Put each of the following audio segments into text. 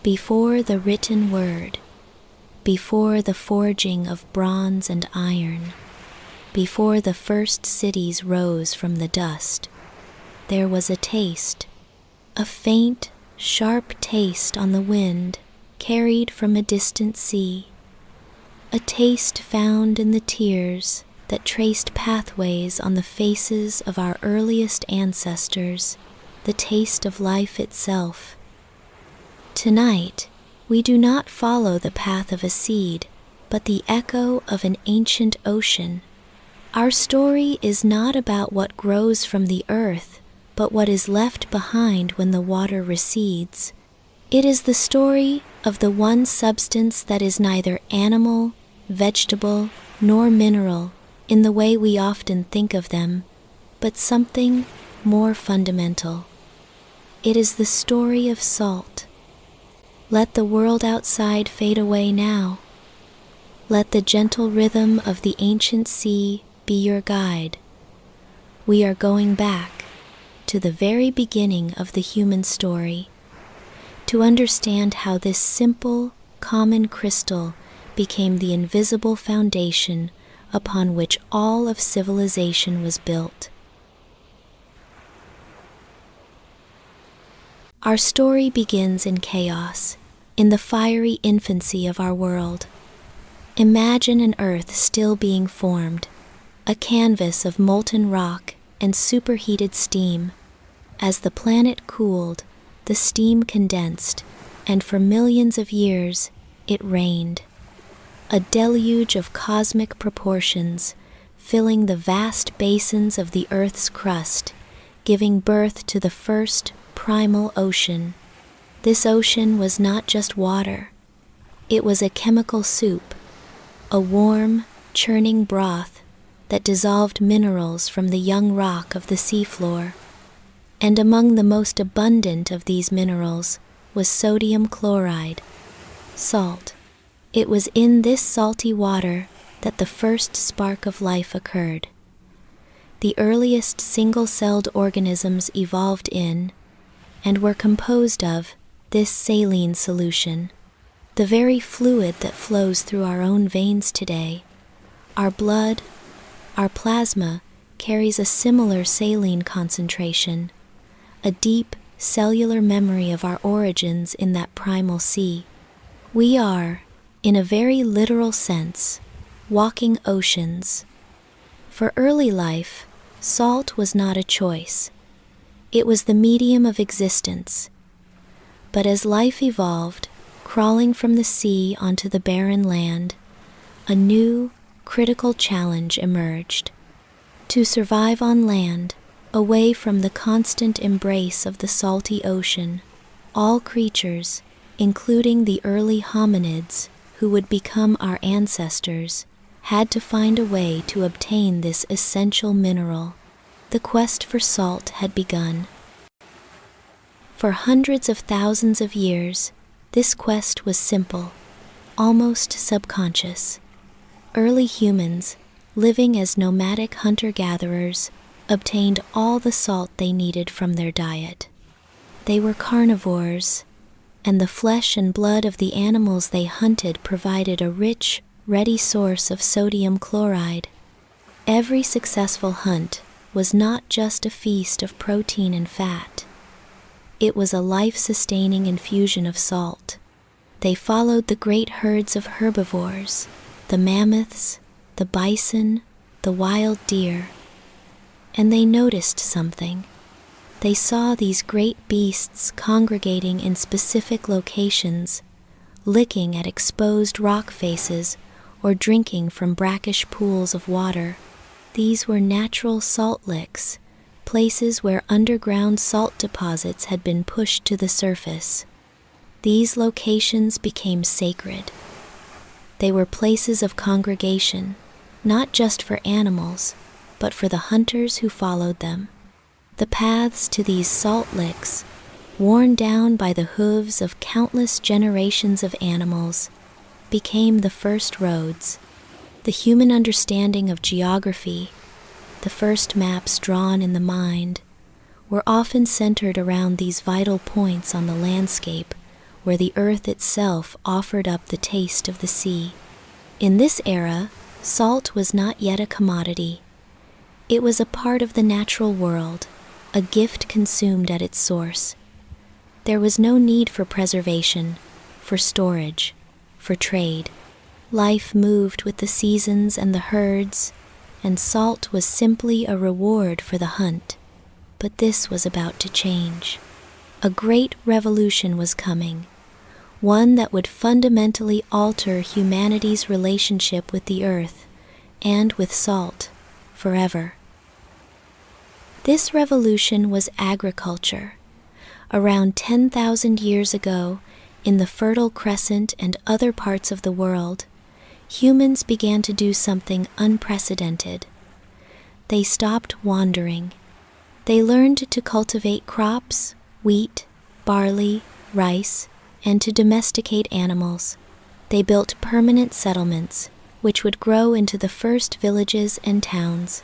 Before the written word, before the forging of bronze and iron, before the first cities rose from the dust, there was a taste, a faint, sharp taste on the wind carried from a distant sea, a taste found in the tears that traced pathways on the faces of our earliest ancestors, the taste of life itself. Tonight, we do not follow the path of a seed, but the echo of an ancient ocean. Our story is not about what grows from the earth, but what is left behind when the water recedes. It is the story of the one substance that is neither animal, vegetable, nor mineral in the way we often think of them, but something more fundamental. It is the story of salt. Let the world outside fade away now. Let the gentle rhythm of the ancient sea be your guide. We are going back to the very beginning of the human story, to understand how this simple, common crystal became the invisible foundation upon which all of civilization was built. Our story begins in chaos, in the fiery infancy of our world. Imagine an Earth still being formed, a canvas of molten rock and superheated steam. As the planet cooled, the steam condensed, and for millions of years, it rained. A deluge of cosmic proportions, filling the vast basins of the Earth's crust, giving birth to the first primal ocean. This ocean was not just water. It was a chemical soup, a warm, churning broth that dissolved minerals from the young rock of the seafloor. And among the most abundant of these minerals was sodium chloride, salt. It was in this salty water that the first spark of life occurred. The earliest single-celled organisms evolved in, and were composed of, this saline solution, the very fluid that flows through our own veins today. Our blood, our plasma, carries a similar saline concentration, a deep cellular memory of our origins in that primal sea. We are, in a very literal sense, walking oceans. For early life, salt was not a choice. It was the medium of existence. But as life evolved, crawling from the sea onto the barren land, a new, critical challenge emerged. To survive on land, away from the constant embrace of the salty ocean, all creatures, including the early hominids who would become our ancestors, had to find a way to obtain this essential mineral. The quest for salt had begun. For hundreds of thousands of years, this quest was simple, almost subconscious. Early humans, living as nomadic hunter-gatherers, obtained all the salt they needed from their diet. They were carnivores, and the flesh and blood of the animals they hunted provided a rich, ready source of sodium chloride. Every successful hunt was not just a feast of protein and fat. It was a life-sustaining infusion of salt. They followed the great herds of herbivores, the mammoths, the bison, the wild deer, and they noticed something. They saw these great beasts congregating in specific locations, licking at exposed rock faces or drinking from brackish pools of water. These were natural salt licks, places where underground salt deposits had been pushed to the surface. These locations became sacred. They were places of congregation, not just for animals, but for the hunters who followed them. The paths to these salt licks, worn down by the hooves of countless generations of animals, became the first roads, the human understanding of geography. The first maps drawn in the mind were often centered around these vital points on the landscape where the earth itself offered up the taste of the sea. In this era, salt was not yet a commodity. It was a part of the natural world, a gift consumed at its source. There was no need for preservation, for storage, for trade. Life moved with the seasons and the herds, and salt was simply a reward for the hunt. But this was about to change. A great revolution was coming, one that would fundamentally alter humanity's relationship with the earth and with salt forever. This revolution was agriculture. Around 10,000 years ago, in the Fertile Crescent and other parts of the world, humans began to do something unprecedented. They stopped wandering. They learned to cultivate crops, wheat, barley, rice, and to domesticate animals. They built permanent settlements, which would grow into the first villages and towns.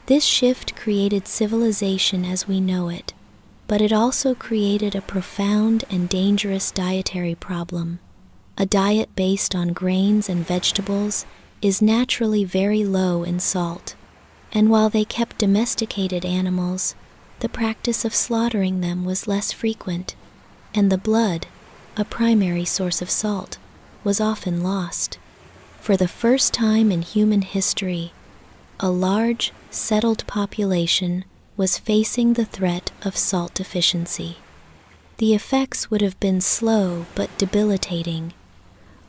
This shift created civilization as we know it, but it also created a profound and dangerous dietary problem. A diet based on grains and vegetables is naturally very low in salt, and while they kept domesticated animals, the practice of slaughtering them was less frequent, and the blood, a primary source of salt, was often lost. For the first time in human history, a large, settled population was facing the threat of salt deficiency. The effects would have been slow but debilitating.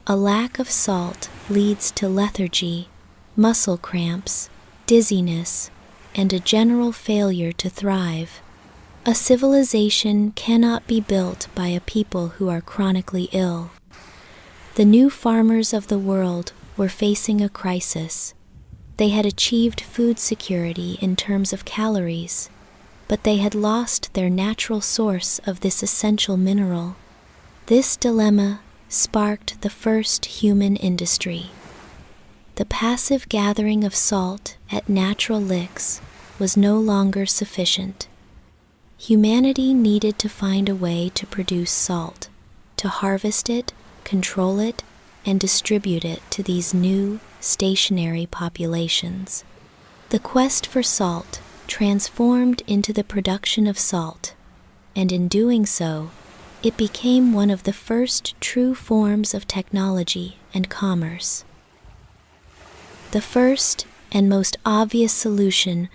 A lack of salt leads to lethargy, muscle cramps, dizziness, and a general failure to thrive. A civilization cannot be built by a people who are chronically ill. The new farmers of the world were facing a crisis. They had achieved food security in terms of calories, but they had lost their natural source of this essential mineral. This dilemma sparked the first human industry. The passive gathering of salt at natural licks was no longer sufficient. Humanity needed to find a way to produce salt, to harvest it, control it, and distribute it to these new, stationary populations. The quest for salt transformed into the production of salt, and in doing so, it became one of the first true forms of technology and commerce. The first and most obvious solution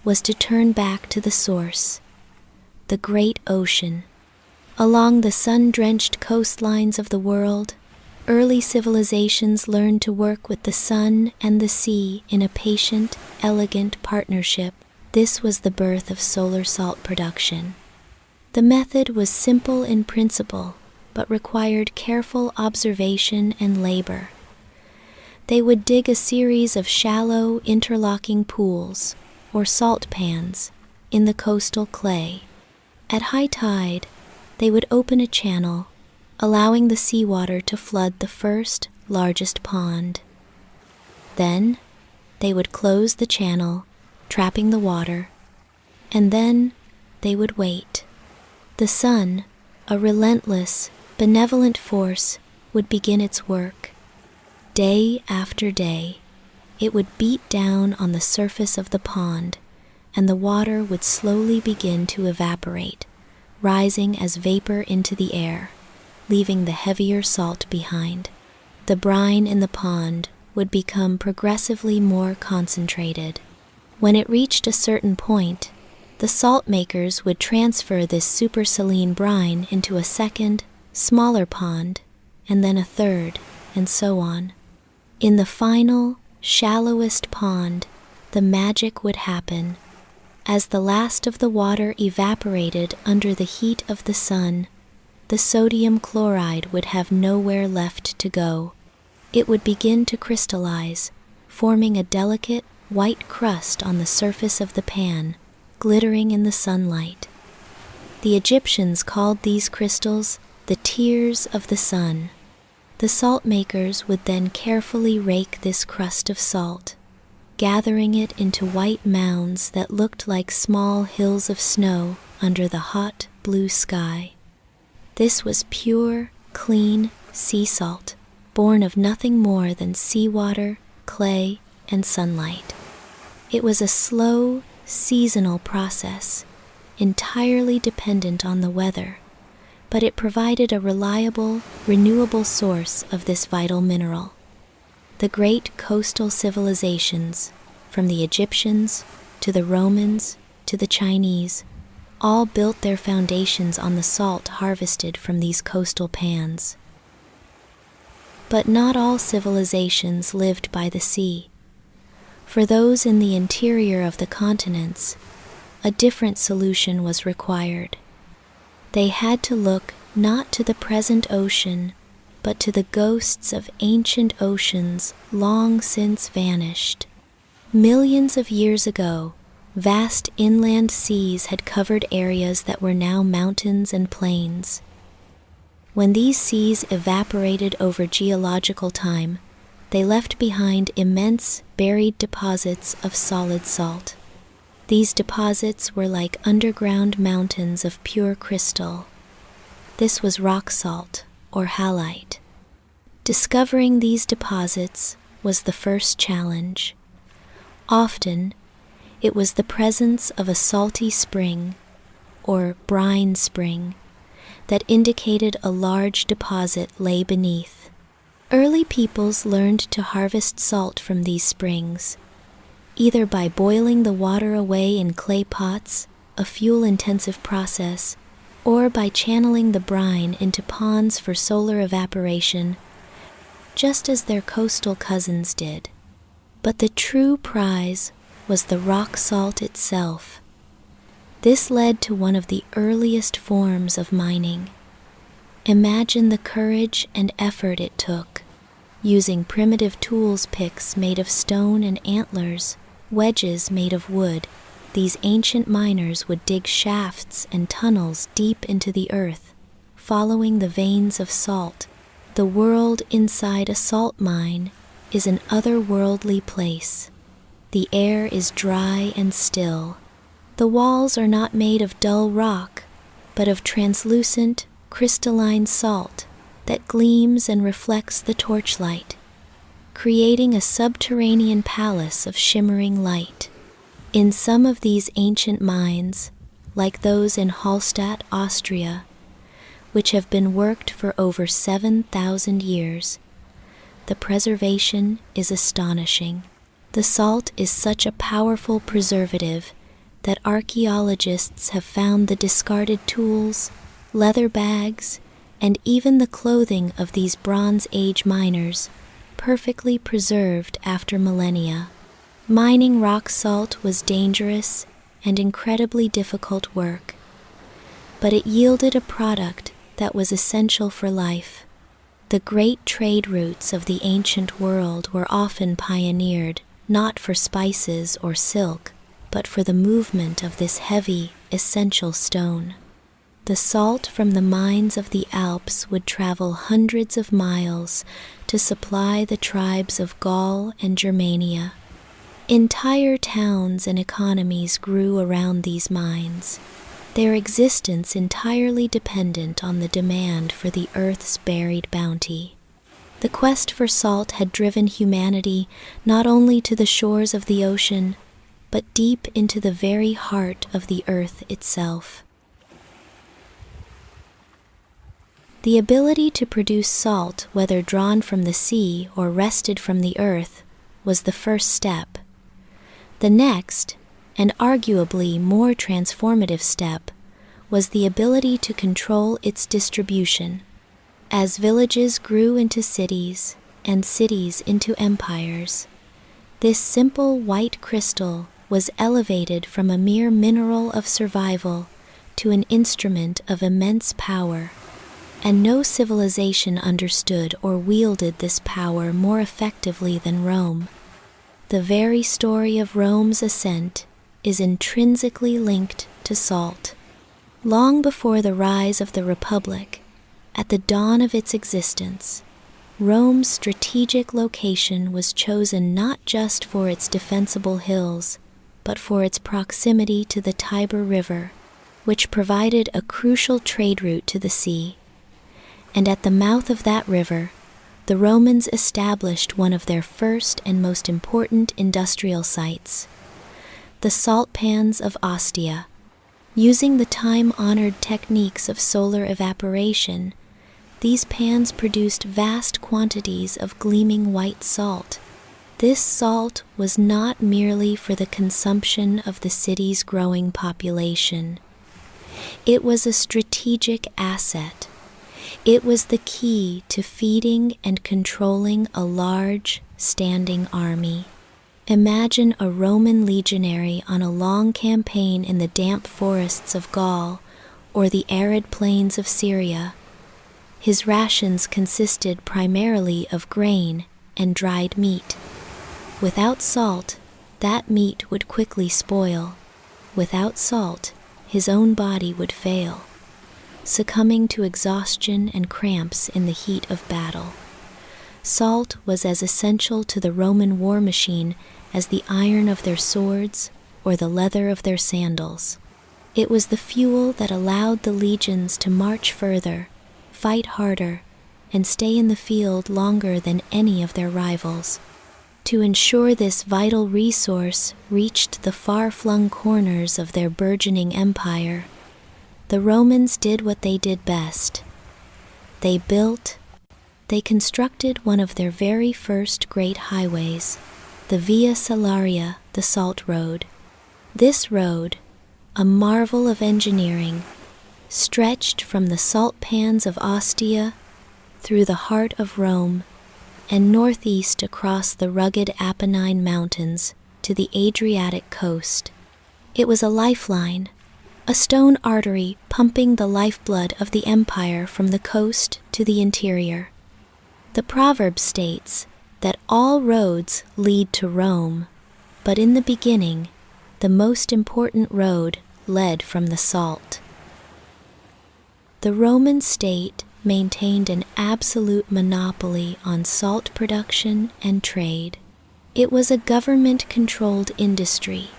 was to turn back to the source, the great ocean. Along the sun-drenched coastlines of the world, early civilizations learned to work with the sun and the sea in a patient, elegant partnership. This was the birth of solar salt production. The method was simple in principle, but required careful observation and labor. They would dig a series of shallow, interlocking pools, or salt pans, in the coastal clay. At high tide, they would open a channel, allowing the seawater to flood the first, largest pond. Then, they would close the channel, trapping the water, and then they would wait. The sun, a relentless, benevolent force, would begin its work. Day after day, it would beat down on the surface of the pond, and the water would slowly begin to evaporate, rising as vapor into the air, leaving the heavier salt behind. The brine in the pond would become progressively more concentrated. When it reached a certain point, the salt makers would transfer this supersaline brine into a second, smaller pond, and then a third, and so on. In the final, shallowest pond, the magic would happen. As the last of the water evaporated under the heat of the sun, the sodium chloride would have nowhere left to go. It would begin to crystallize, forming a delicate, white crust on the surface of the pan, glittering in the sunlight. The Egyptians called these crystals the tears of the sun. The salt makers would then carefully rake this crust of salt, gathering it into white mounds that looked like small hills of snow under the hot blue sky. This was pure, clean sea salt, born of nothing more than seawater, clay, and sunlight. It was a slow, seasonal process, entirely dependent on the weather, but it provided a reliable, renewable source of this vital mineral. The great coastal civilizations, from the Egyptians to the Romans to the Chinese, all built their foundations on the salt harvested from these coastal pans. But not all civilizations lived by the sea. For those in the interior of the continents, a different solution was required. They had to look not to the present ocean, but to the ghosts of ancient oceans long since vanished. Millions of years ago, vast inland seas had covered areas that were now mountains and plains. When these seas evaporated over geological time, they left behind immense buried deposits of solid salt. These deposits were like underground mountains of pure crystal. This was rock salt, or halite. Discovering these deposits was the first challenge. Often, it was the presence of a salty spring, or brine spring, that indicated a large deposit lay beneath. Early peoples learned to harvest salt from these springs, either by boiling the water away in clay pots, a fuel-intensive process, or by channeling the brine into ponds for solar evaporation, just as their coastal cousins did. But the true prize was the rock salt itself. This led to one of the earliest forms of mining. Imagine the courage and effort it took. Using primitive tools picks made of stone and antlers, wedges made of wood, these ancient miners would dig shafts and tunnels deep into the earth, following the veins of salt. The world inside a salt mine is an otherworldly place. The air is dry and still. The walls are not made of dull rock, but of translucent, crystalline salt that gleams and reflects the torchlight, creating a subterranean palace of shimmering light. In some of these ancient mines, like those in Hallstatt, Austria, which have been worked for over 7,000 years, the preservation is astonishing. The salt is such a powerful preservative that archaeologists have found the discarded tools, leather bags, and even the clothing of these Bronze Age miners perfectly preserved after millennia. Mining rock salt was dangerous and incredibly difficult work, but it yielded a product that was essential for life. The great trade routes of the ancient world were often pioneered not for spices or silk, but for the movement of this heavy, essential stone. The salt from the mines of the Alps would travel hundreds of miles to supply the tribes of Gaul and Germania. Entire towns and economies grew around these mines, their existence entirely dependent on the demand for the earth's buried bounty. The quest for salt had driven humanity not only to the shores of the ocean, but deep into the very heart of the earth itself. The ability to produce salt, whether drawn from the sea or wrested from the earth, was the first step. The next, and arguably more transformative step, was the ability to control its distribution. As villages grew into cities and cities into empires, this simple white crystal was elevated from a mere mineral of survival to an instrument of immense power. And no civilization understood or wielded this power more effectively than Rome. The very story of Rome's ascent is intrinsically linked to salt. Long before the rise of the Republic, at the dawn of its existence, Rome's strategic location was chosen not just for its defensible hills, but for its proximity to the Tiber River, which provided a crucial trade route to the sea. And at the mouth of that river, the Romans established one of their first and most important industrial sites, the salt pans of Ostia. Using the time-honored techniques of solar evaporation, these pans produced vast quantities of gleaming white salt. This salt was not merely for the consumption of the city's growing population. It was a strategic asset. It was the key to feeding and controlling a large, standing army. Imagine a Roman legionary on a long campaign in the damp forests of Gaul or the arid plains of Syria. His rations consisted primarily of grain and dried meat. Without salt, that meat would quickly spoil. Without salt, his own body would fail, succumbing to exhaustion and cramps in the heat of battle. Salt was as essential to the Roman war machine as the iron of their swords or the leather of their sandals. It was the fuel that allowed the legions to march further, fight harder, and stay in the field longer than any of their rivals. To ensure this vital resource reached the far-flung corners of their burgeoning empire, the Romans did what they did best. They constructed one of their very first great highways, the Via Salaria, the Salt Road. This road, a marvel of engineering, stretched from the salt pans of Ostia through the heart of Rome and northeast across the rugged Apennine Mountains to the Adriatic coast. It was a lifeline, a stone artery pumping the lifeblood of the empire from the coast to the interior. The proverb states that all roads lead to Rome, but in the beginning, the most important road led from the salt. The Roman state maintained an absolute monopoly on salt production and trade. It was a government-controlled industry,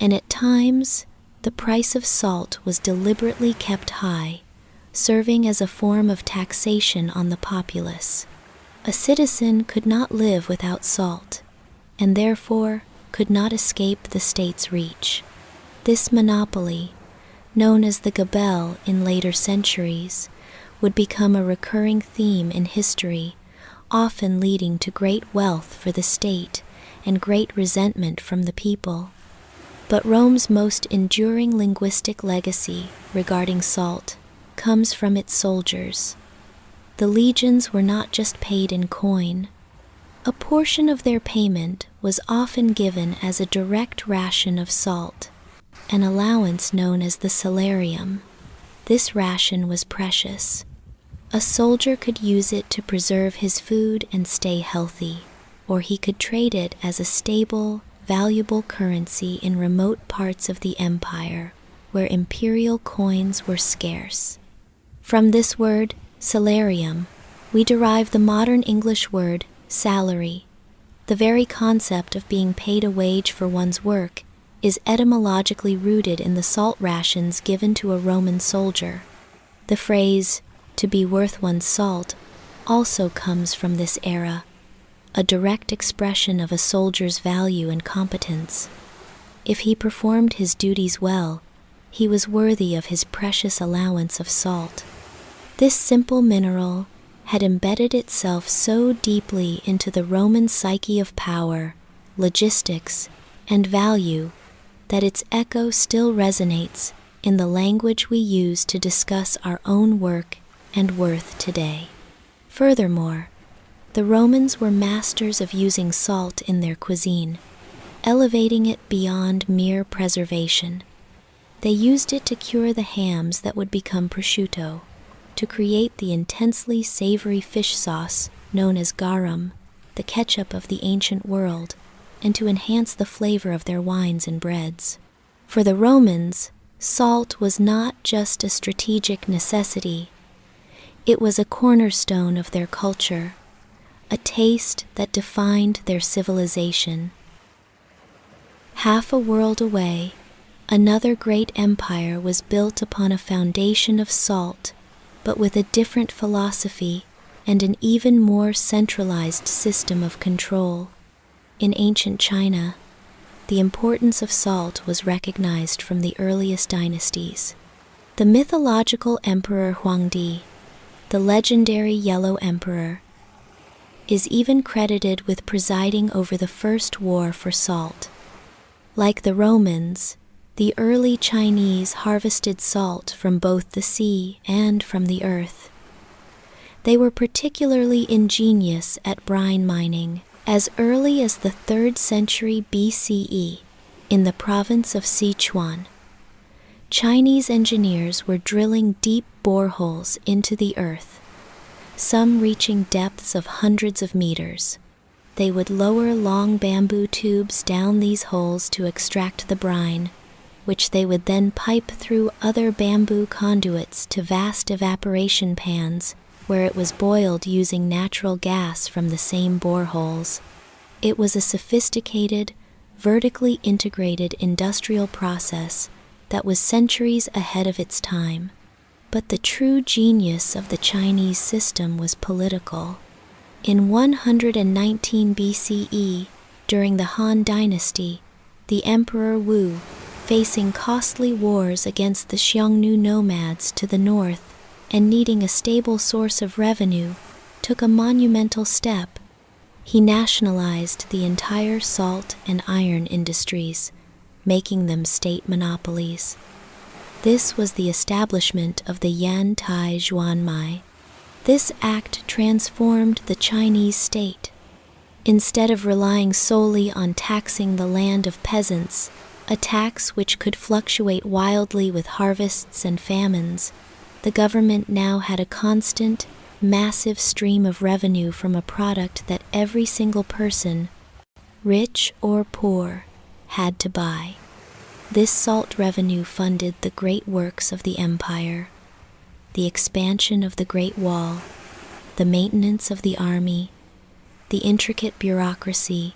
and at times, the price of salt was deliberately kept high, serving as a form of taxation on the populace. A citizen could not live without salt, and therefore could not escape the state's reach. This monopoly, known as the gabelle in later centuries, would become a recurring theme in history, often leading to great wealth for the state and great resentment from the people. But Rome's most enduring linguistic legacy regarding salt comes from its soldiers. The legions were not just paid in coin. A portion of their payment was often given as a direct ration of salt, an allowance known as the salarium. This ration was precious. A soldier could use it to preserve his food and stay healthy, or he could trade it as a stable, valuable currency in remote parts of the empire, where imperial coins were scarce. From this word, salarium, we derive the modern English word salary. The very concept of being paid a wage for one's work is etymologically rooted in the salt rations given to a Roman soldier. The phrase, "to be worth one's salt," also comes from this era, a direct expression of a soldier's value and competence. If he performed his duties well, he was worthy of his precious allowance of salt. This simple mineral had embedded itself so deeply into the Roman psyche of power, logistics, and value that its echo still resonates in the language we use to discuss our own work and worth today. Furthermore, the Romans were masters of using salt in their cuisine, elevating it beyond mere preservation. They used it to cure the hams that would become prosciutto, to create the intensely savory fish sauce known as garum, the ketchup of the ancient world, and to enhance the flavor of their wines and breads. For the Romans, salt was not just a strategic necessity. It was a cornerstone of their culture, a taste that defined their civilization. Half a world away, another great empire was built upon a foundation of salt, but with a different philosophy and an even more centralized system of control. In ancient China, the importance of salt was recognized from the earliest dynasties. The mythological Emperor Huangdi, the legendary Yellow Emperor, is even credited with presiding over the first war for salt. Like the Romans, the early Chinese harvested salt from both the sea and from the earth. They were particularly ingenious at brine mining. As early as the 3rd century BCE, in the province of Sichuan, Chinese engineers were drilling deep boreholes into the earth, some reaching depths of hundreds of meters. They would lower long bamboo tubes down these holes to extract the brine, which they would then pipe through other bamboo conduits to vast evaporation pans, where it was boiled using natural gas from the same boreholes. It was a sophisticated, vertically integrated industrial process that was centuries ahead of its time. But the true genius of the Chinese system was political. In 119 BCE, during the Han Dynasty, the Emperor Wu, facing costly wars against the Xiongnu nomads to the north, and needing a stable source of revenue, took a monumental step. He nationalized the entire salt and iron industries, making them state monopolies. This was the establishment of the Yan Tai Zhuanmai. This act transformed the Chinese state. Instead of relying solely on taxing the land of peasants, a tax which could fluctuate wildly with harvests and famines, the government now had a constant, massive stream of revenue from a product that every single person, rich or poor, had to buy. This salt revenue funded the great works of the empire, the expansion of the Great Wall, the maintenance of the army, the intricate bureaucracy,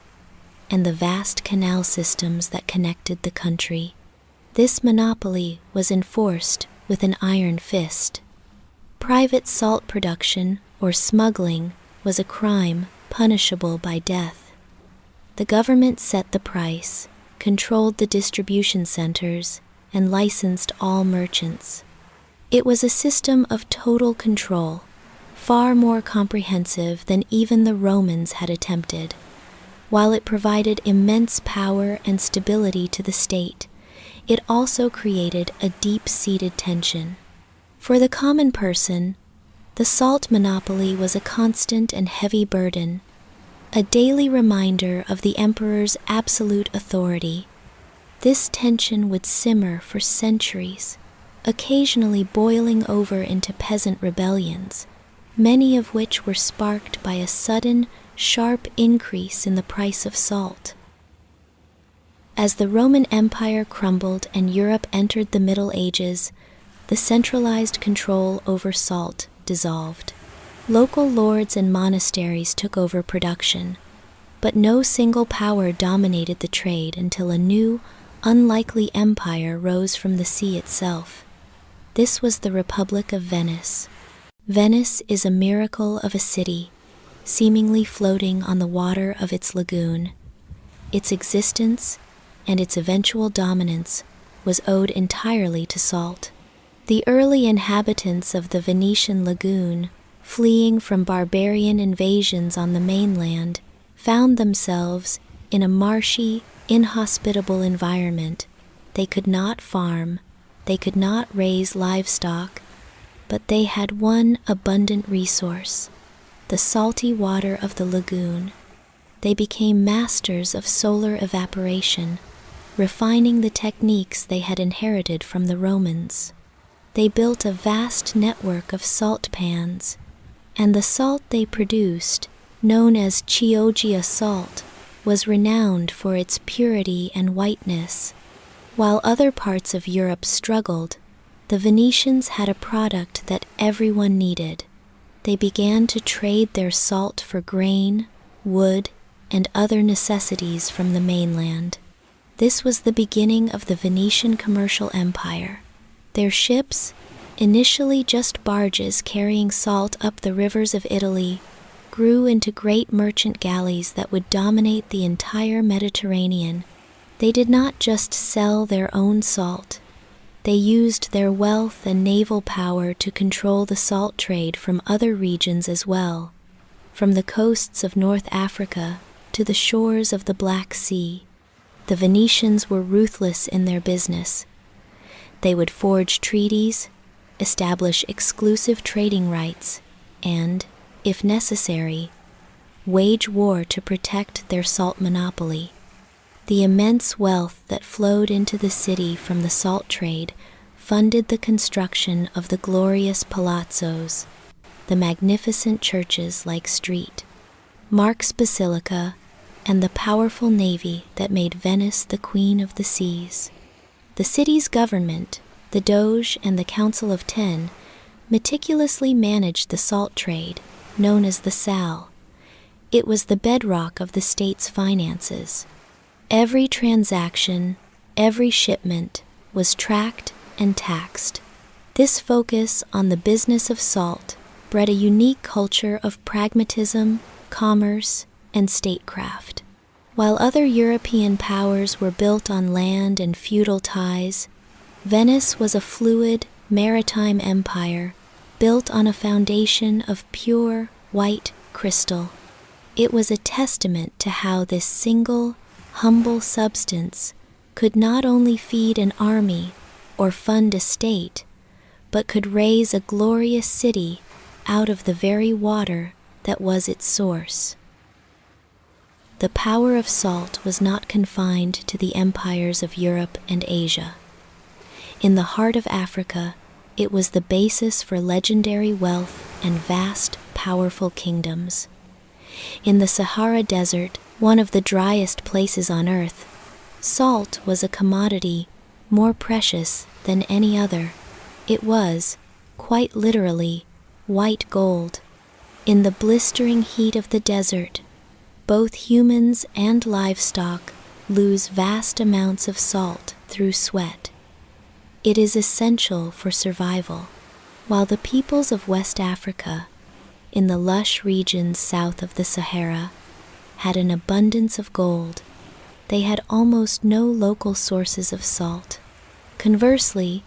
and the vast canal systems that connected the country. This monopoly was enforced with an iron fist. Private salt production, or smuggling, was a crime punishable by death. The government set the price, controlled the distribution centers, and licensed all merchants. It was a system of total control, far more comprehensive than even the Romans had attempted. While it provided immense power and stability to the state, it also created a deep-seated tension. For the common person, the salt monopoly was a constant and heavy burden, a daily reminder of the emperor's absolute authority. This tension would simmer for centuries, occasionally boiling over into peasant rebellions, many of which were sparked by a sudden, sharp increase in the price of salt. As the Roman Empire crumbled and Europe entered the Middle Ages, the centralized control over salt dissolved. Local lords and monasteries took over production, but no single power dominated the trade until a new, unlikely empire rose from the sea itself. This was the Republic of Venice. Venice is a miracle of a city, seemingly floating on the water of its lagoon. Its existence and its eventual dominance was owed entirely to salt. The early inhabitants of the Venetian lagoon, fleeing from barbarian invasions on the mainland, found themselves in a marshy, inhospitable environment. They could not farm, they could not raise livestock, but they had one abundant resource, the salty water of the lagoon. They became masters of solar evaporation, refining the techniques they had inherited from the Romans. They built a vast network of salt pans, and the salt they produced, known as Chioggia salt, was renowned for its purity and whiteness. While other parts of Europe struggled, the Venetians had a product that everyone needed. They began to trade their salt for grain, wood, and other necessities from the mainland. This was the beginning of the Venetian commercial empire. Their ships, initially just barges carrying salt up the rivers of Italy, grew into great merchant galleys that would dominate the entire Mediterranean. They did not just sell their own salt. They used their wealth and naval power to control the salt trade from other regions as well, from the coasts of North Africa to the shores of the Black Sea. The Venetians were ruthless in their business. They would forge treaties, establish exclusive trading rights, and, if necessary, wage war to protect their salt monopoly. The immense wealth that flowed into the city from the salt trade funded the construction of the glorious palazzos, the magnificent churches like St. Mark's Basilica, and the powerful navy that made Venice the queen of the seas. The city's government, the Doge and the Council of Ten, meticulously managed the salt trade, known as the Sal. It was the bedrock of the state's finances. Every transaction, every shipment, was tracked and taxed. This focus on the business of salt bred a unique culture of pragmatism, commerce, and statecraft. While other European powers were built on land and feudal ties, Venice was a fluid, maritime empire built on a foundation of pure, white crystal. It was a testament to how this single, humble substance could not only feed an army or fund a state, but could raise a glorious city out of the very water that was its source. The power of salt was not confined to the empires of Europe and Asia. In the heart of Africa, it was the basis for legendary wealth and vast, powerful kingdoms. In the Sahara Desert, one of the driest places on earth, salt was a commodity more precious than any other. It was, quite literally, white gold. In the blistering heat of the desert, both humans and livestock lose vast amounts of salt through sweat. It is essential for survival. While the peoples of West Africa, in the lush regions south of the Sahara, had an abundance of gold, they had almost no local sources of salt. Conversely,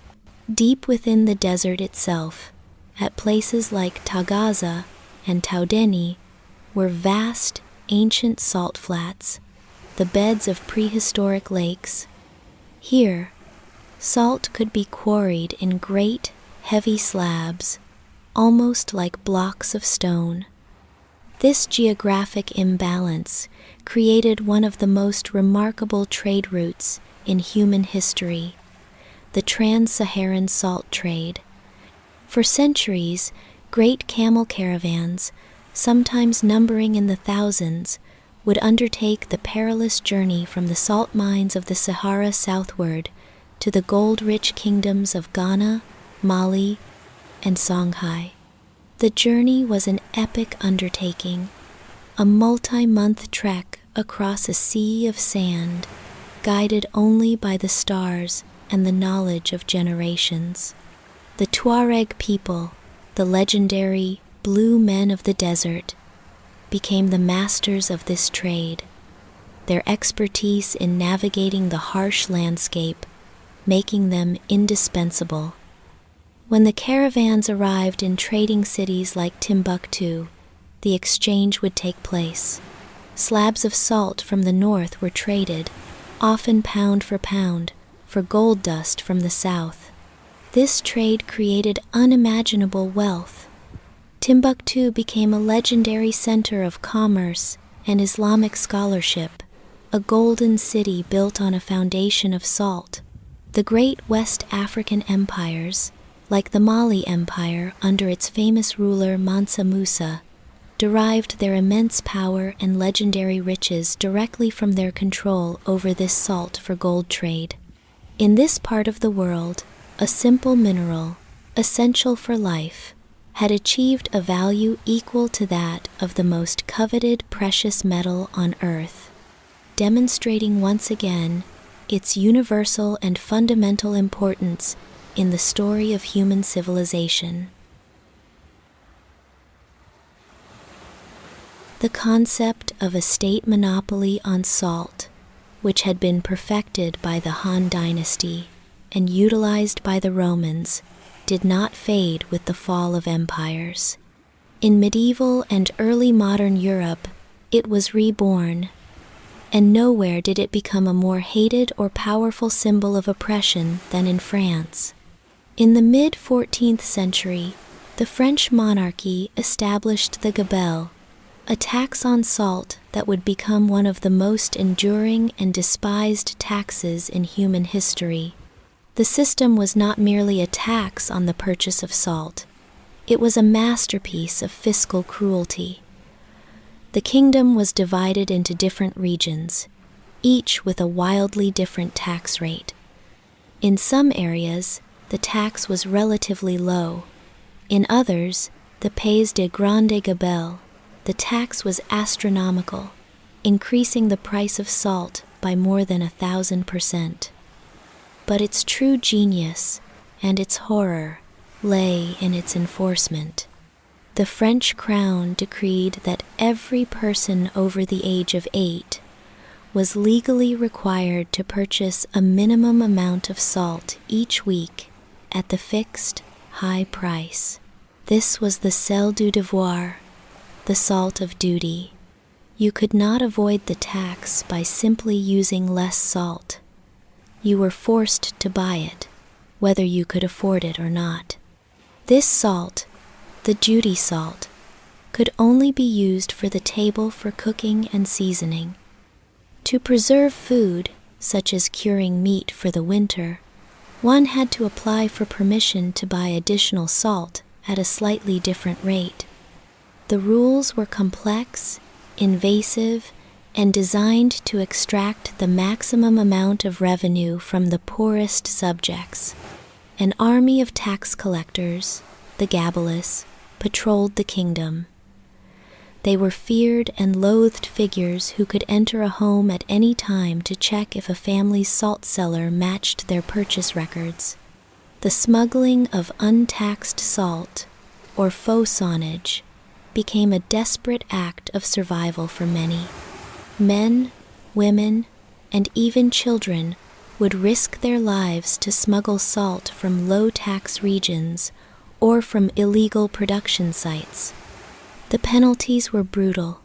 deep within the desert itself, at places like Tagaza and Taudeni, were vast, ancient salt flats, the beds of prehistoric lakes. Here, salt could be quarried in great, heavy slabs, almost like blocks of stone. This geographic imbalance created one of the most remarkable trade routes in human history, the trans-Saharan salt trade. For centuries, great camel caravans, sometimes numbering in the thousands, would undertake the perilous journey from the salt mines of the Sahara southward to the gold-rich kingdoms of Ghana, Mali, and Songhai. The journey was an epic undertaking, a multi-month trek across a sea of sand, guided only by the stars and the knowledge of generations. The Tuareg people, the legendary blue men of the desert, became the masters of this trade, their expertise in navigating the harsh landscape making them indispensable. When the caravans arrived in trading cities like Timbuktu, the exchange would take place. Slabs of salt from the north were traded, often pound for pound, for gold dust from the south. This trade created unimaginable wealth. Timbuktu became a legendary center of commerce and Islamic scholarship, a golden city built on a foundation of salt. The great West African empires, like the Mali Empire under its famous ruler Mansa Musa, derived their immense power and legendary riches directly from their control over this salt for gold trade. In this part of the world, a simple mineral, essential for life, had achieved a value equal to that of the most coveted precious metal on earth, demonstrating once again its universal and fundamental importance in the story of human civilization. The concept of a state monopoly on salt, which had been perfected by the Han Dynasty and utilized by the Romans, did not fade with the fall of empires. In medieval and early modern Europe, it was reborn, and nowhere did it become a more hated or powerful symbol of oppression than in France. In the mid-14th century, the French monarchy established the gabelle, a tax on salt that would become one of the most enduring and despised taxes in human history. The system was not merely a tax on the purchase of salt. It was a masterpiece of fiscal cruelty. The kingdom was divided into different regions, each with a wildly different tax rate. In some areas, the tax was relatively low. In others, the Pays de Grande Gabelle, the tax was astronomical, increasing the price of salt by more than 1,000%. But its true genius and its horror lay in its enforcement. The French crown decreed that every person over the age of 8 was legally required to purchase a minimum amount of salt each week at the fixed, high price. This was the sel du devoir, the salt of duty. You could not avoid the tax by simply using less salt. You were forced to buy it, whether you could afford it or not. This salt, the duty salt, could only be used for the table for cooking and seasoning. To preserve food, such as curing meat for the winter, one had to apply for permission to buy additional salt at a slightly different rate. The rules were complex, invasive, and designed to extract the maximum amount of revenue from the poorest subjects. An army of tax collectors, the gabelus, patrolled the kingdom. They were feared and loathed figures who could enter a home at any time to check if a family's salt cellar matched their purchase records. The smuggling of untaxed salt, or faux sonnage, became a desperate act of survival for many. Men, women, and even children would risk their lives to smuggle salt from low-tax regions or from illegal production sites. The penalties were brutal: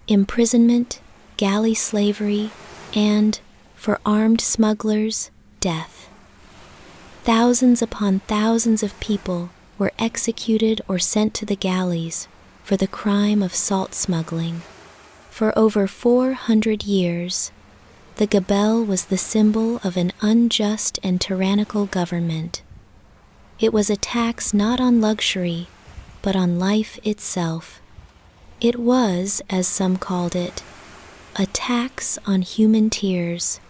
imprisonment, galley slavery, and, for armed smugglers, death. Thousands upon thousands of people were executed or sent to the galleys for the crime of salt smuggling. For over 400 years, the gabelle was the symbol of an unjust and tyrannical government. It was a tax not on luxury, but on life itself. It was, as some called it, a tax on human tears.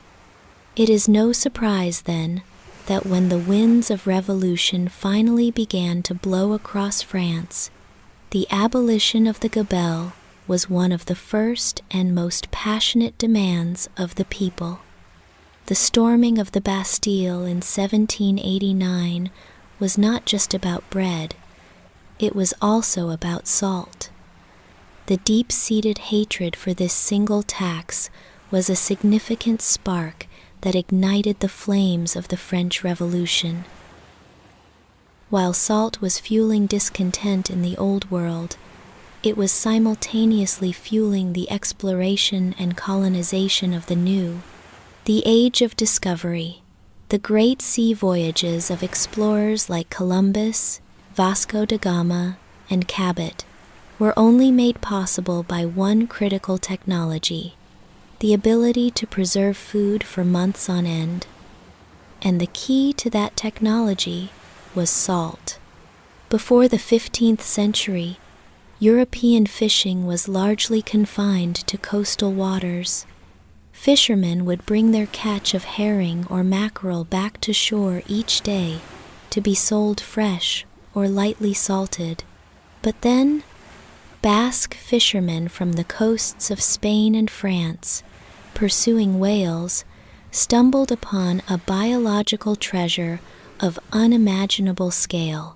It is no surprise, then, that when the winds of revolution finally began to blow across France, the abolition of the gabelle was one of the first and most passionate demands of the people. The storming of the Bastille in 1789 was not just about bread, it was also about salt. The deep-seated hatred for this single tax was a significant spark that ignited the flames of the French Revolution. While salt was fueling discontent in the Old World, it was simultaneously fueling the exploration and colonization of the New. The Age of Discovery, the great sea voyages of explorers like Columbus, Vasco da Gama, and Cabot, were only made possible by one critical technology: the ability to preserve food for months on end. And the key to that technology was salt. Before the 15th century, European fishing was largely confined to coastal waters. Fishermen would bring their catch of herring or mackerel back to shore each day to be sold fresh or lightly salted. But then, Basque fishermen from the coasts of Spain and France, pursuing whales, stumbled upon a biological treasure of unimaginable scale.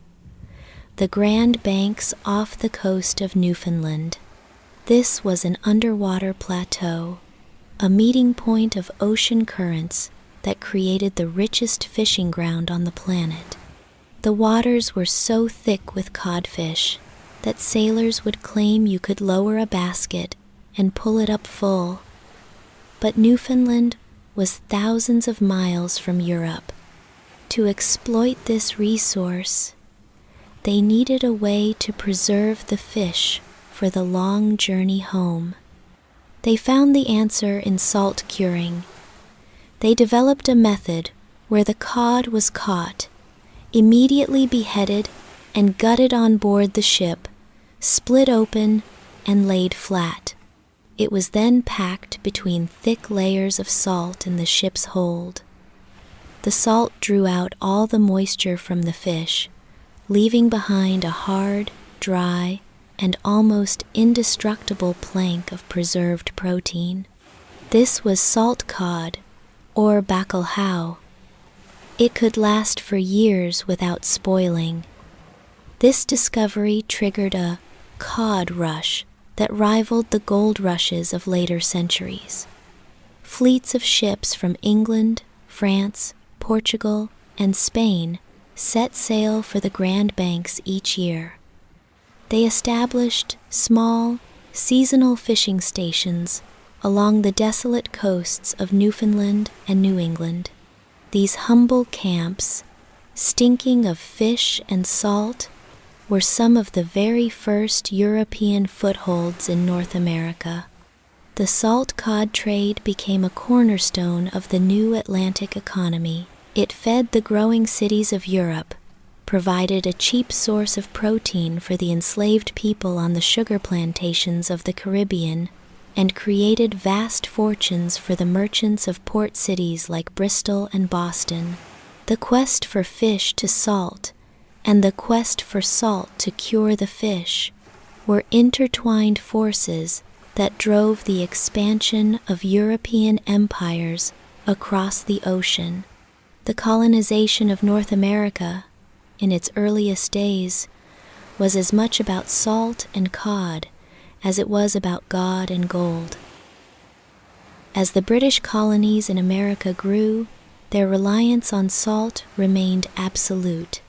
The Grand Banks off the coast of Newfoundland. This was an underwater plateau, a meeting point of ocean currents that created the richest fishing ground on the planet. The waters were so thick with codfish that sailors would claim you could lower a basket and pull it up full. But Newfoundland was thousands of miles from Europe. To exploit this resource, they needed a way to preserve the fish for the long journey home. They found the answer in salt curing. They developed a method where the cod was caught, immediately beheaded and gutted on board the ship, split open and laid flat. It was then packed between thick layers of salt in the ship's hold. The salt drew out all the moisture from the fish, leaving behind a hard, dry, and almost indestructible plank of preserved protein. This was salt cod, or bacalhau. It could last for years without spoiling. This discovery triggered a cod rush that rivaled the gold rushes of later centuries. Fleets of ships from England, France, Portugal, and Spain set sail for the Grand Banks each year. They established small, seasonal fishing stations along the desolate coasts of Newfoundland and New England. These humble camps, stinking of fish and salt, were some of the very first European footholds in North America. The salt cod trade became a cornerstone of the new Atlantic economy. It fed the growing cities of Europe, provided a cheap source of protein for the enslaved people on the sugar plantations of the Caribbean, and created vast fortunes for the merchants of port cities like Bristol and Boston. The quest for fish to salt and the quest for salt to cure the fish were intertwined forces that drove the expansion of European empires across the ocean. The colonization of North America, in its earliest days, was as much about salt and cod as it was about God and gold. As the British colonies in America grew, their reliance on salt remained absolute.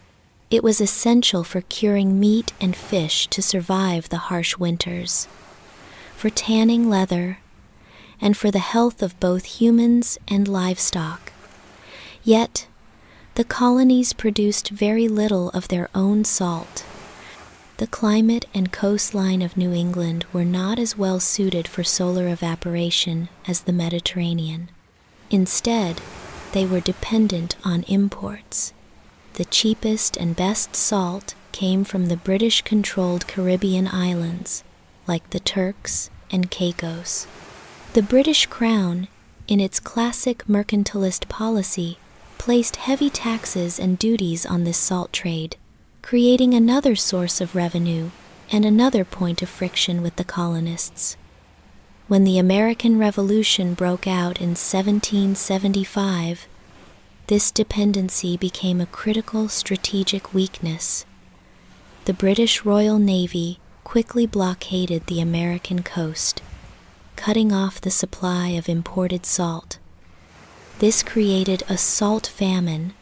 It was essential for curing meat and fish to survive the harsh winters, for tanning leather, and for the health of both humans and livestock. Yet, the colonies produced very little of their own salt. The climate and coastline of New England were not as well suited for solar evaporation as the Mediterranean. Instead, they were dependent on imports. The cheapest and best salt came from the British-controlled Caribbean islands, like the Turks and Caicos. The British Crown, in its classic mercantilist policy, placed heavy taxes and duties on this salt trade, creating another source of revenue and another point of friction with the colonists. When the American Revolution broke out in 1775, this dependency became a critical strategic weakness. The British Royal Navy quickly blockaded the American coast, cutting off the supply of imported salt. This created a salt famine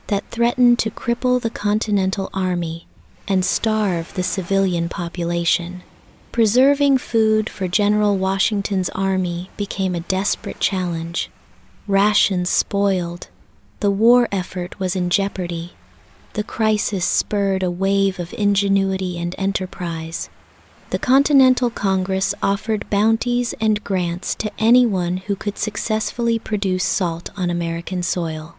that threatened to cripple the Continental Army and starve the civilian population. Preserving food for General Washington's army became a desperate challenge. Rations spoiled. The war effort was in jeopardy. The crisis spurred a wave of ingenuity and enterprise. The Continental Congress offered bounties and grants to anyone who could successfully produce salt on American soil.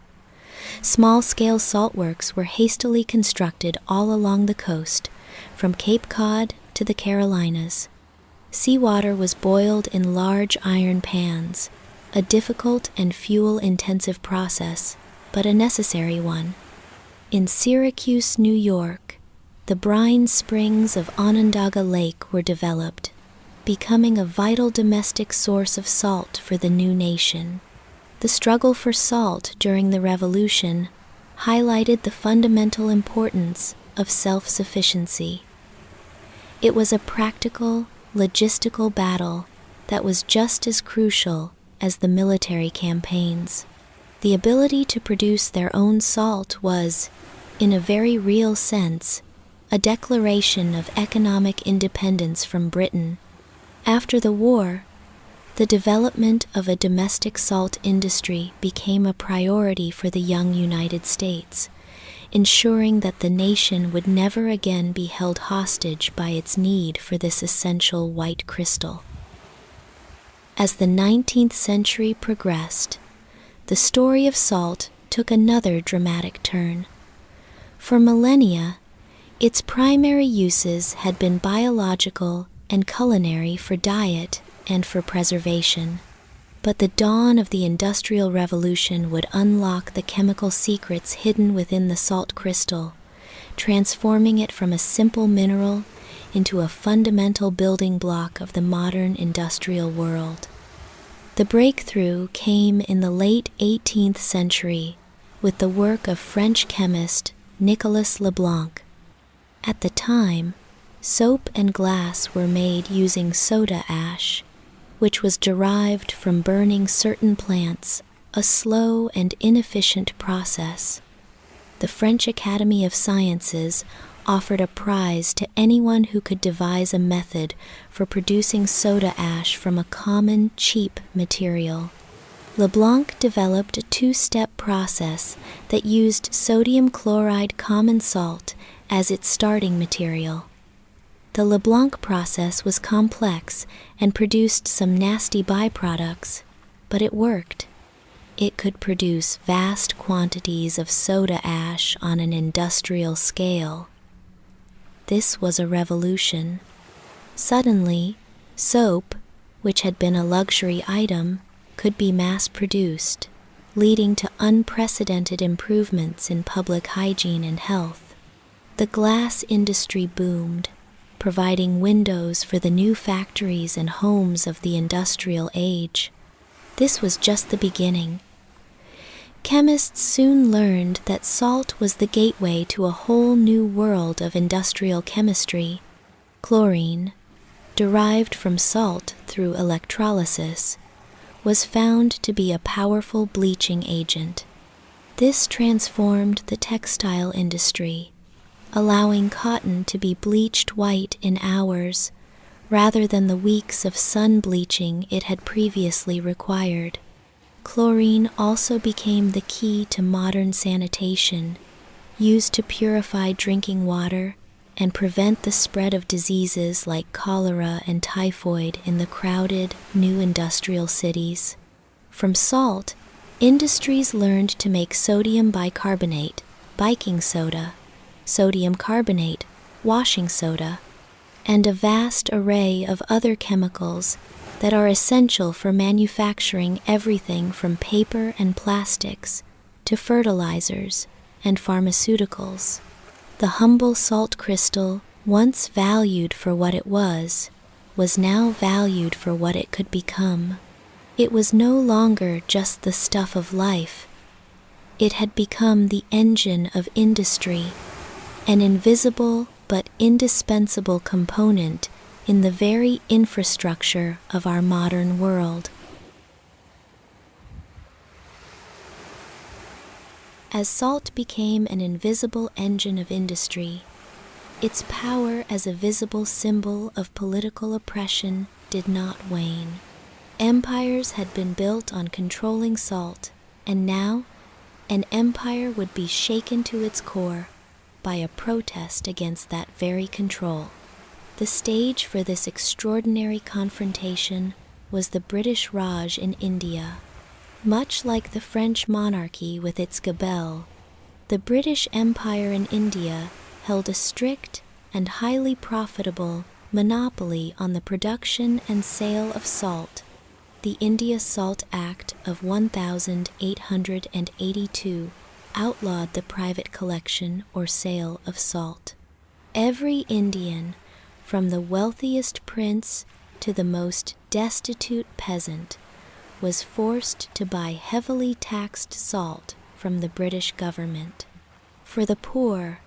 Small-scale saltworks were hastily constructed all along the coast, from Cape Cod to the Carolinas. Seawater was boiled in large iron pans, a difficult and fuel-intensive process, but a necessary one. In Syracuse, New York, the brine springs of Onondaga Lake were developed, becoming a vital domestic source of salt for the new nation. The struggle for salt during the Revolution highlighted the fundamental importance of self-sufficiency. It was a practical, logistical battle that was just as crucial as the military campaigns. The ability to produce their own salt was, in a very real sense, a declaration of economic independence from Britain. After the war, the development of a domestic salt industry became a priority for the young United States, ensuring that the nation would never again be held hostage by its need for this essential white crystal. As the 19th century progressed, the story of salt took another dramatic turn. For millennia, its primary uses had been biological and culinary for diet and for preservation. But the dawn of the Industrial Revolution would unlock the chemical secrets hidden within the salt crystal, transforming it from a simple mineral into a fundamental building block of the modern industrial world. The breakthrough came in the late 18th century with the work of French chemist Nicolas Leblanc. At the time, soap and glass were made using soda ash, which was derived from burning certain plants, a slow and inefficient process. The French Academy of Sciences offered a prize to anyone who could devise a method for producing soda ash from a common, cheap material. Leblanc developed a two-step process that used sodium chloride common salt as its starting material. The Leblanc process was complex and produced some nasty byproducts, but it worked. It could produce vast quantities of soda ash on an industrial scale. This was a revolution. Suddenly, soap, which had been a luxury item, could be mass-produced, leading to unprecedented improvements in public hygiene and health. The glass industry boomed, providing windows for the new factories and homes of the industrial age. This was just the beginning. Chemists soon learned that salt was the gateway to a whole new world of industrial chemistry. Chlorine, derived from salt through electrolysis, was found to be a powerful bleaching agent. This transformed the textile industry, allowing cotton to be bleached white in hours, rather than the weeks of sun bleaching it had previously required. Chlorine also became the key to modern sanitation, used to purify drinking water and prevent the spread of diseases like cholera and typhoid in the crowded, new industrial cities. From salt, industries learned to make sodium bicarbonate, baking soda, sodium carbonate, washing soda, and a vast array of other chemicals that are essential for manufacturing everything from paper and plastics to fertilizers and pharmaceuticals. The humble salt crystal, once valued for what it was now valued for what it could become. It was no longer just the stuff of life. It had become the engine of industry, an invisible but indispensable component in the very infrastructure of our modern world. As salt became an invisible engine of industry, its power as a visible symbol of political oppression did not wane. Empires had been built on controlling salt, and now an empire would be shaken to its core by a protest against that very control. The stage for this extraordinary confrontation was the British Raj in India. Much like the French monarchy with its gabelle, the British Empire in India held a strict and highly profitable monopoly on the production and sale of salt. The India Salt Act of 1882 outlawed the private collection or sale of salt. Every Indian, from the wealthiest prince to the most destitute peasant, was forced to buy heavily taxed salt from the British government. For the poor,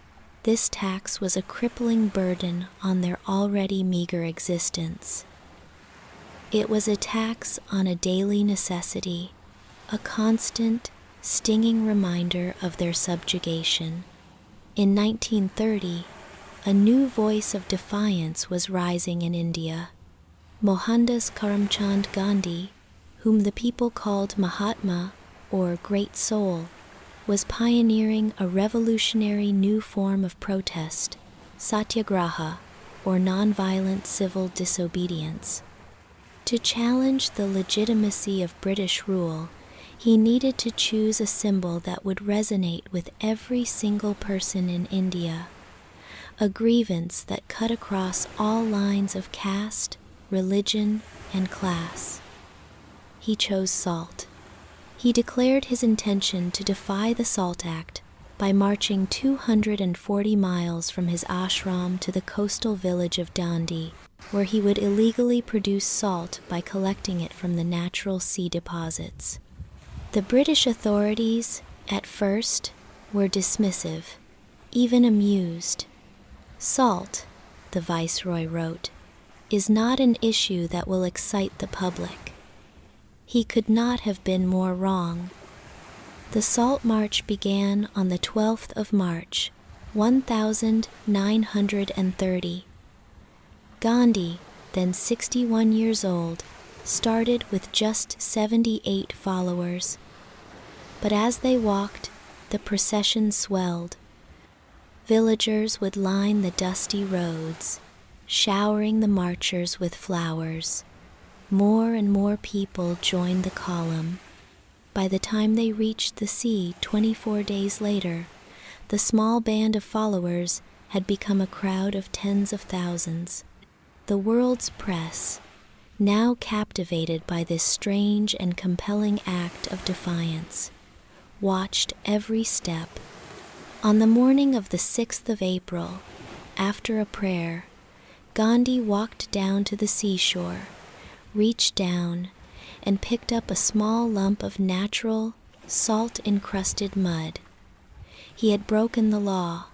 this tax was a crippling burden on their already meager existence. It was a tax on a daily necessity, a constant, stinging reminder of their subjugation. In 1930, a new voice of defiance was rising in India. Mohandas Karamchand Gandhi, whom the people called Mahatma, or Great Soul, was pioneering a revolutionary new form of protest, satyagraha, or nonviolent civil disobedience. To challenge the legitimacy of British rule, he needed to choose a symbol that would resonate with every single person in India, a grievance that cut across all lines of caste, religion, and class. He chose salt. He declared his intention to defy the Salt Act by marching 240 miles from his ashram to the coastal village of Dandi, where he would illegally produce salt by collecting it from the natural sea deposits. The British authorities, at first, were dismissive, even amused. "Salt," the viceroy wrote, "is not an issue that will excite the public." He could not have been more wrong. The Salt March began on the 12th of March, 1930. Gandhi, then 61 years old, started with just 78 followers. But as they walked, the procession swelled. Villagers would line the dusty roads, showering the marchers with flowers. More and more people joined the column. By the time they reached the sea 24 days later, the small band of followers had become a crowd of tens of thousands. The world's press, now captivated by this strange and compelling act of defiance, watched every step. On the morning of the 6th of April, after a prayer, Gandhi walked down to the seashore, reached down, and picked up a small lump of natural, salt-encrusted mud. He had broken the law.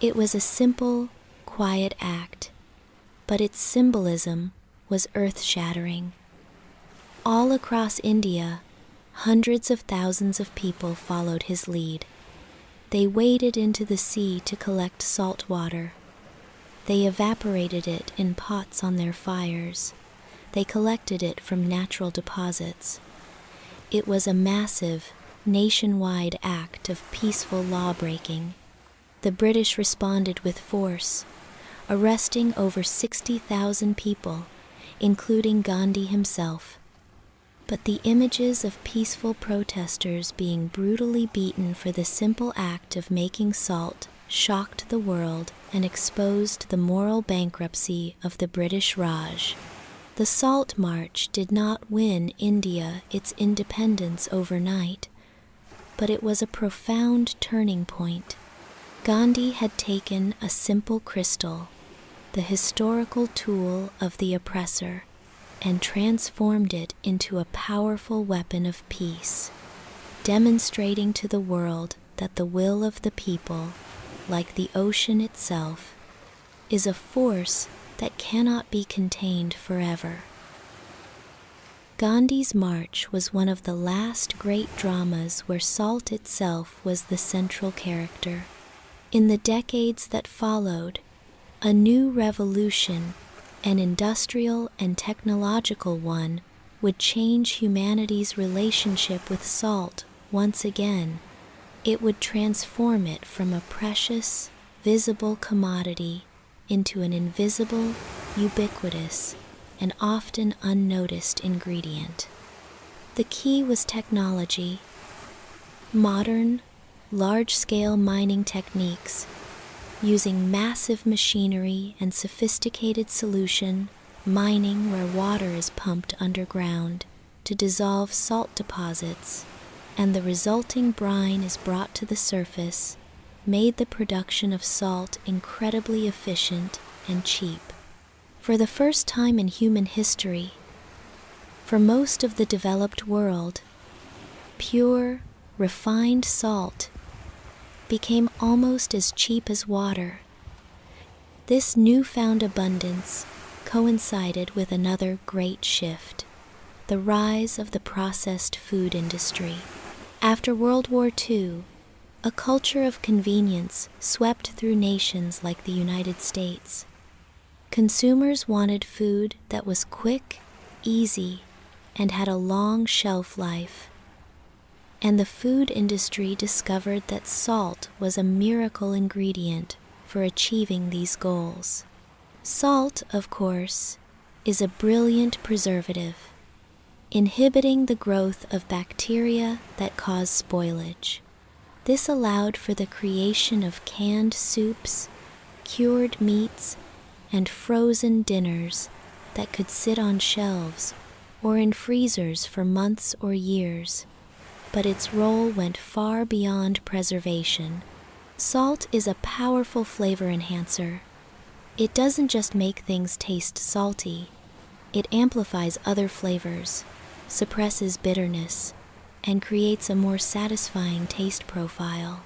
It was a simple, quiet act, but its symbolism was earth-shattering. All across India, hundreds of thousands of people followed his lead. They waded into the sea to collect salt water. They evaporated it in pots on their fires. They collected it from natural deposits. It was a massive, nationwide act of peaceful law-breaking. The British responded with force, arresting over 60,000 people, including Gandhi himself. But the images of peaceful protesters being brutally beaten for the simple act of making salt shocked the world and exposed the moral bankruptcy of the British Raj. The Salt March did not win India its independence overnight, but it was a profound turning point. Gandhi had taken a simple crystal, the historical tool of the oppressor, and transformed it into a powerful weapon of peace, demonstrating to the world that the will of the people, like the ocean itself, is a force that cannot be contained forever. Gandhi's march was one of the last great dramas where salt itself was the central character. In the decades that followed, a new revolution, an industrial and technological one, would change humanity's relationship with salt once again. It would transform it from a precious, visible commodity into an invisible, ubiquitous, and often unnoticed ingredient. The key was technology. Modern, large-scale mining techniques, using massive machinery and sophisticated solution, mining where water is pumped underground to dissolve salt deposits, and the resulting brine is brought to the surface, made the production of salt incredibly efficient and cheap. For the first time in human history, for most of the developed world, pure, refined salt became almost as cheap as water. This newfound abundance coincided with another great shift: the rise of the processed food industry. After World War II, a culture of convenience swept through nations like the United States. Consumers wanted food that was quick, easy, and had a long shelf life. And the food industry discovered that salt was a miracle ingredient for achieving these goals. Salt, of course, is a brilliant preservative, inhibiting the growth of bacteria that cause spoilage. This allowed for the creation of canned soups, cured meats, and frozen dinners that could sit on shelves or in freezers for months or years. But its role went far beyond preservation. Salt is a powerful flavor enhancer. It doesn't just make things taste salty, it amplifies other flavors, suppresses bitterness, and creates a more satisfying taste profile.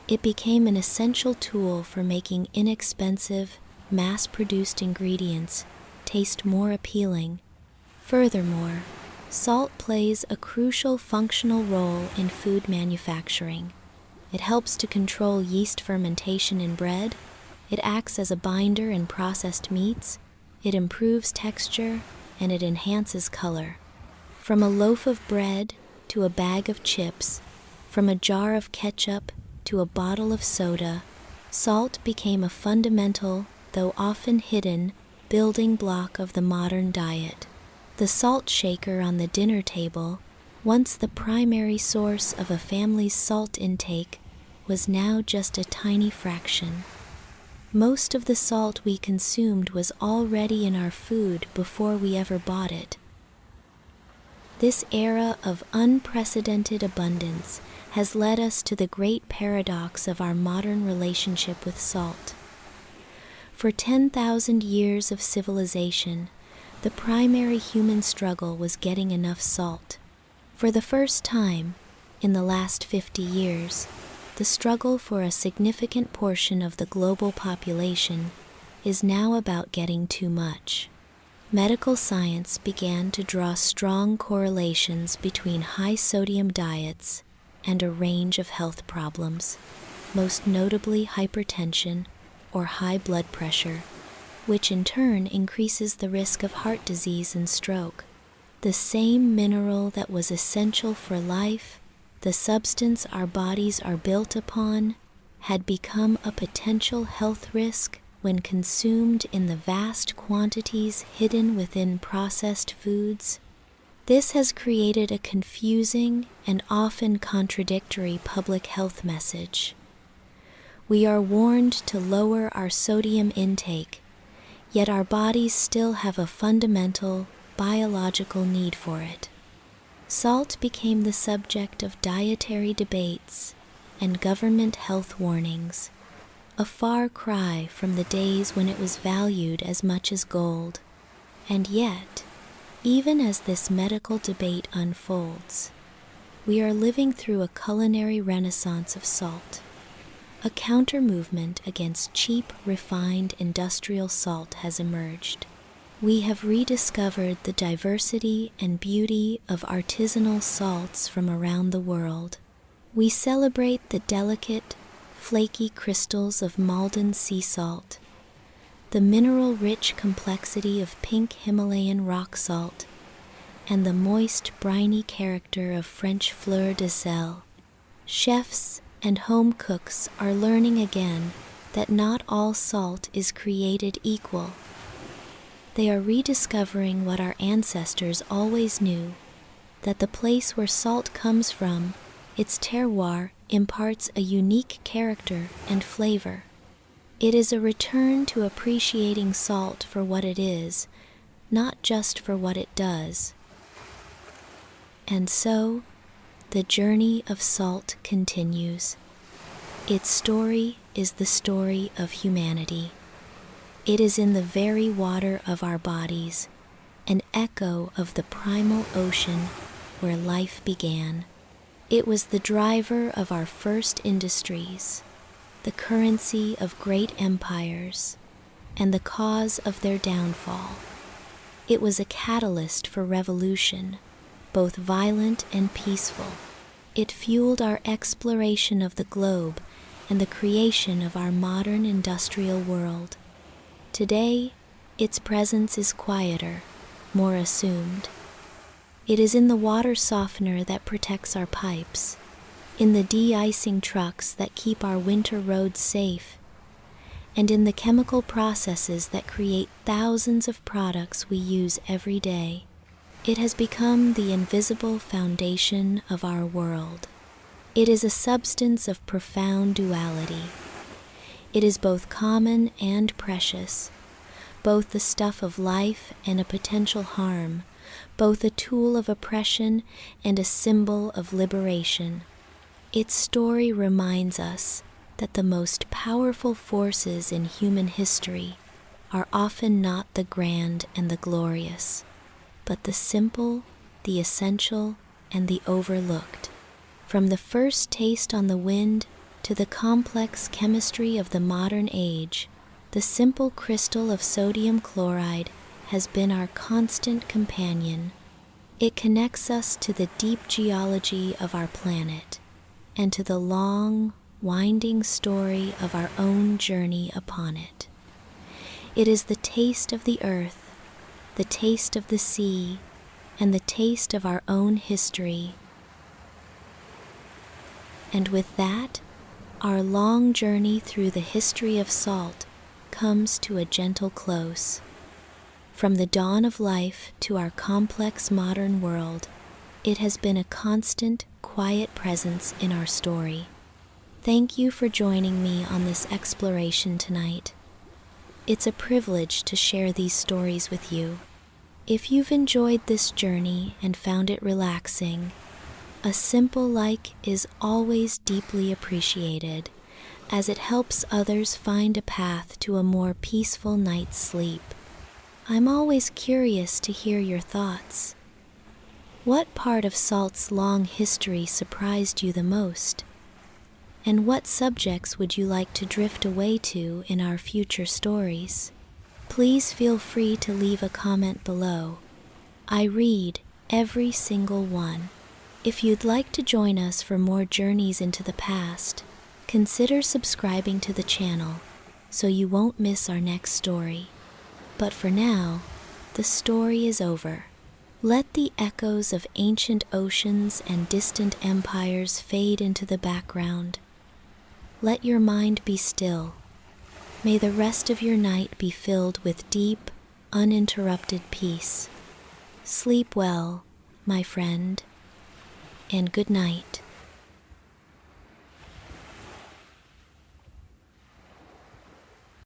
It became an essential tool for making inexpensive, mass-produced ingredients taste more appealing. Furthermore, salt plays a crucial functional role in food manufacturing. It helps to control yeast fermentation in bread, it acts as a binder in processed meats, it improves texture, and it enhances color. From a loaf of bread to a bag of chips, from a jar of ketchup to a bottle of soda, salt became a fundamental, though often hidden, building block of the modern diet. The salt shaker on the dinner table, once the primary source of a family's salt intake, was now just a tiny fraction. Most of the salt we consumed was already in our food before we ever bought it. This era of unprecedented abundance has led us to the great paradox of our modern relationship with salt. For 10,000 years of civilization, the primary human struggle was getting enough salt. For the first time, in the last 50 years, the struggle for a significant portion of the global population is now about getting too much. Medical science began to draw strong correlations between high-sodium diets and a range of health problems, most notably hypertension or high blood pressure, which in turn increases the risk of heart disease and stroke. The same mineral that was essential for life, the substance our bodies are built upon, had become a potential health risk when consumed in the vast quantities hidden within processed foods. This has created a confusing and often contradictory public health message. We are warned to lower our sodium intake, yet our bodies still have a fundamental biological need for it. Salt became the subject of dietary debates and government health warnings, a far cry from the days when it was valued as much as gold. And yet, even as this medical debate unfolds, we are living through a culinary renaissance of salt. A counter-movement against cheap, refined industrial salt has emerged. We have rediscovered the diversity and beauty of artisanal salts from around the world. We celebrate the delicate, flaky crystals of Malden sea salt, the mineral-rich complexity of pink Himalayan rock salt, and the moist, briny character of French fleur de sel. Chefs and home cooks are learning again that not all salt is created equal. They are rediscovering what our ancestors always knew, that the place where salt comes from, its terroir, imparts a unique character and flavor. It is a return to appreciating salt for what it is, not just for what it does. And so, the journey of salt continues. Its story is the story of humanity. It is in the very water of our bodies, an echo of the primal ocean where life began. It was the driver of our first industries, the currency of great empires, and the cause of their downfall. It was a catalyst for revolution, both violent and peaceful. It fueled our exploration of the globe and the creation of our modern industrial world. Today, its presence is quieter, more assumed. It is in the water softener that protects our pipes, in the de-icing trucks that keep our winter roads safe, and in the chemical processes that create thousands of products we use every day. It has become the invisible foundation of our world. It is a substance of profound duality. It is both common and precious, both the stuff of life and a potential harm, both a tool of oppression and a symbol of liberation. Its story reminds us that the most powerful forces in human history are often not the grand and the glorious, but the simple, the essential, and the overlooked. From the first taste on the wind to the complex chemistry of the modern age, the simple crystal of sodium chloride has been our constant companion. It connects us to the deep geology of our planet and to the long, winding story of our own journey upon it. It is the taste of the earth, the taste of the sea, and the taste of our own history. And with that, our long journey through the history of salt comes to a gentle close. From the dawn of life to our complex modern world, it has been a constant, quiet presence in our story. Thank you for joining me on this exploration tonight. It's a privilege to share these stories with you. If you've enjoyed this journey and found it relaxing, a simple like is always deeply appreciated, as it helps others find a path to a more peaceful night's sleep. I'm always curious to hear your thoughts. What part of salt's long history surprised you the most? And what subjects would you like to drift away to in our future stories? Please feel free to leave a comment below. I read every single one. If you'd like to join us for more journeys into the past, consider subscribing to the channel so you won't miss our next story. But for now, the story is over. Let the echoes of ancient oceans and distant empires fade into the background. Let your mind be still. May the rest of your night be filled with deep, uninterrupted peace. Sleep well, my friend, and good night.